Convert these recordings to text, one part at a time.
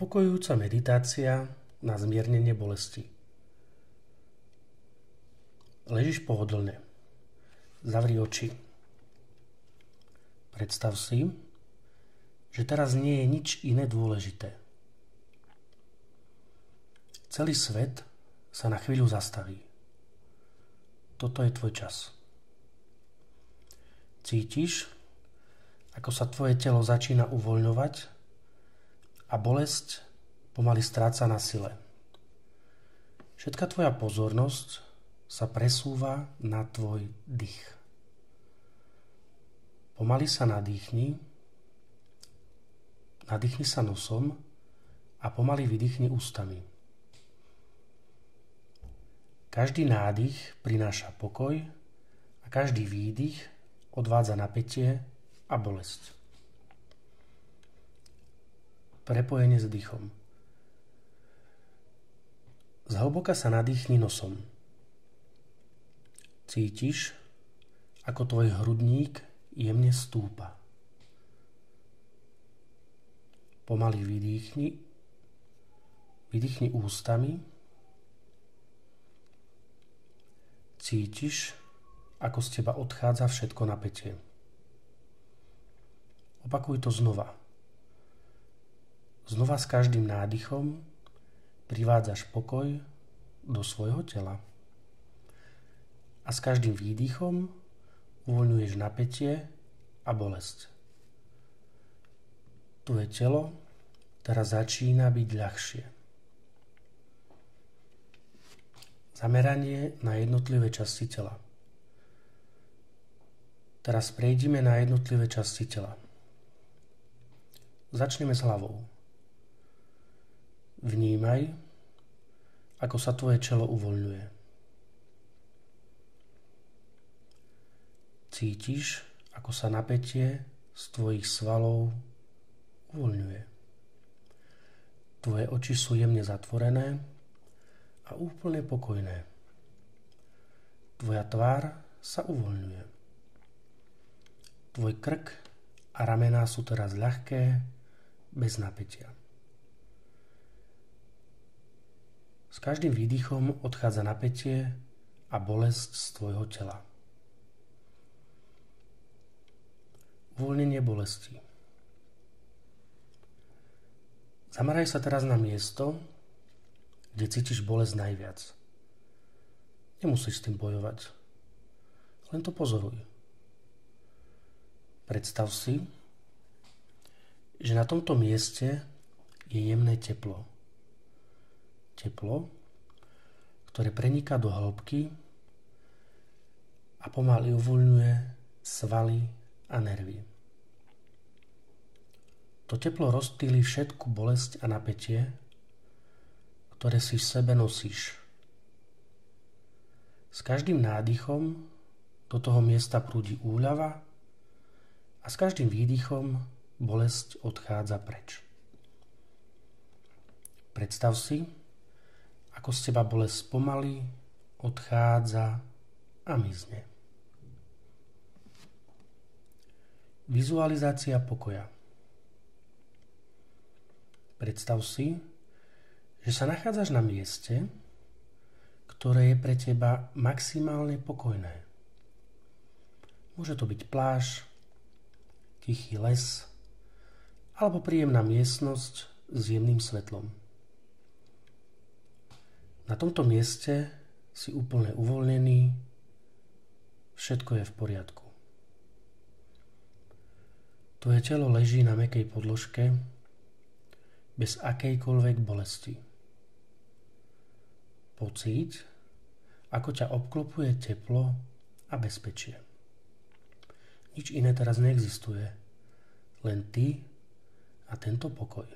Upokojujúca meditácia na zmiernenie bolesti. Ležíš pohodlne. Zavri oči. Predstav si, že teraz nie je nič iné dôležité. Celý svet sa na chvíľu zastaví. Toto je tvoj čas. Cítiš, ako sa tvoje telo začína uvoľňovať a bolesť pomaly stráca na sile. Všetka tvoja pozornosť sa presúva na tvoj dých. Pomaly sa nadýchni, nadýchni sa nosom a pomaly vydýchni ústami. Každý nádych prináša pokoj a každý výdych odvádza napätie a bolesť. Prepojenie s dýchom. Zhlboka sa nadýchni nosom. Cítiš, ako tvoj hrudník jemne stúpa. Pomaly vydýchni ústami. Cítiš, ako z teba odchádza všetko napätie. Opakuj to znova. Znova s každým nádychom privádzaš pokoj do svojho tela. A s každým výdychom uvoľňuješ napätie a bolesť. Tvoje telo teraz začína byť ľahšie. Zameranie na jednotlivé časti tela. Teraz prejdime na jednotlivé časti tela. Začneme s hlavou. Vnímaj, ako sa tvoje čelo uvoľňuje. Cítiš, ako sa napätie z tvojich svalov uvoľňuje. Tvoje oči sú jemne zatvorené a úplne pokojné. Tvoja tvár sa uvoľňuje. Tvoj krk a ramená sú teraz ľahké, bez napätia. S každým výdychom odchádza napätie a bolesť z tvojho tela. Uvoľnenie bolesti. Zameraj sa teraz na miesto, kde cítiš bolesť najviac. Nemusíš s tým bojovať. Len to pozoruj. Predstav si, že na tomto mieste je jemné teplo. Teplo, ktoré preniká do hĺbky a pomaly uvoľňuje svaly a nervy. To teplo rozptýli všetku bolesť a napätie, ktoré si v sebe nosíš. S každým nádychom do toho miesta prúdi úľava a s každým výdychom bolesť odchádza preč. Predstav si, ako z teba bolesť pomaly odchádza a mizne. Vizualizácia pokoja. Predstav si, že sa nachádzaš na mieste, ktoré je pre teba maximálne pokojné. Môže to byť pláž, tichý les alebo príjemná miestnosť s jemným svetlom. Na tomto mieste si úplne uvoľnený, všetko je v poriadku. Tvoje telo leží na mäkkej podložke, bez akejkoľvek bolesti. Pocíť, ako ťa obklopuje teplo a bezpečie. Nič iné teraz neexistuje, len ty a tento pokoj.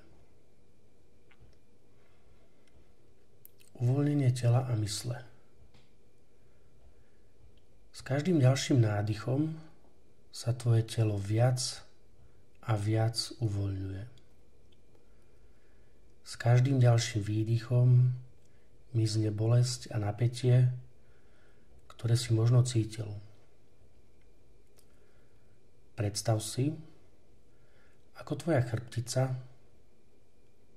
Uvoľnenie tela a mysle. S každým ďalším nádychom sa tvoje telo viac a viac uvoľňuje. S každým ďalším výdychom mizne bolesť a napätie, ktoré si možno cítil. Predstav si, ako tvoja chrbtica,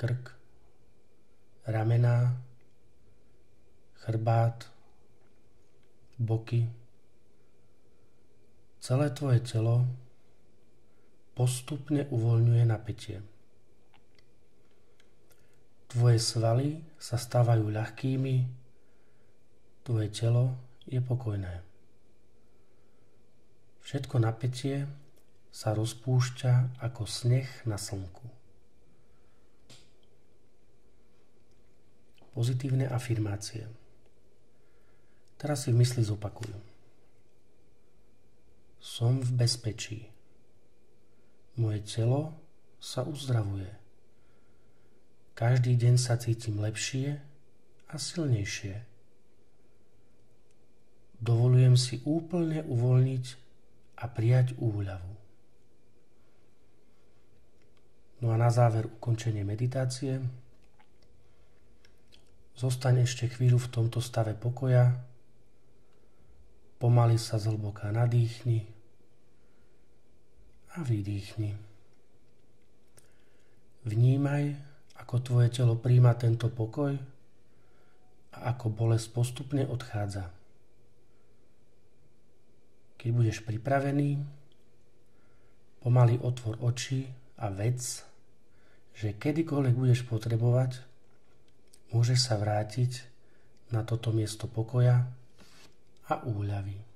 krk ramená, chrbát, boky. Celé tvoje telo postupne uvoľňuje napätie. Tvoje svaly sa stávajú ľahkými, tvoje telo je pokojné. Všetko napätie sa rozpúšťa ako sneh na slnku. Pozitívne afirmácie. Teraz si v mysli zopakuj. Som v bezpečí. Moje telo sa uzdravuje. Každý deň sa cítim lepšie a silnejšie. Dovolujem si úplne uvoľniť a prijať úľavu. No a na záver ukončenie meditácie. Zostaň ešte chvíľu v tomto stave pokoja. Pomaly sa zhlboka nadýchni a vydýchni. Vnímaj, ako tvoje telo prijíma tento pokoj a ako bolesť postupne odchádza. Keď budeš pripravený, pomaly otvor oči a vedz, že kedykoľvek budeš potrebovať, môžeš sa vrátiť na toto miesto pokoja a úľavy.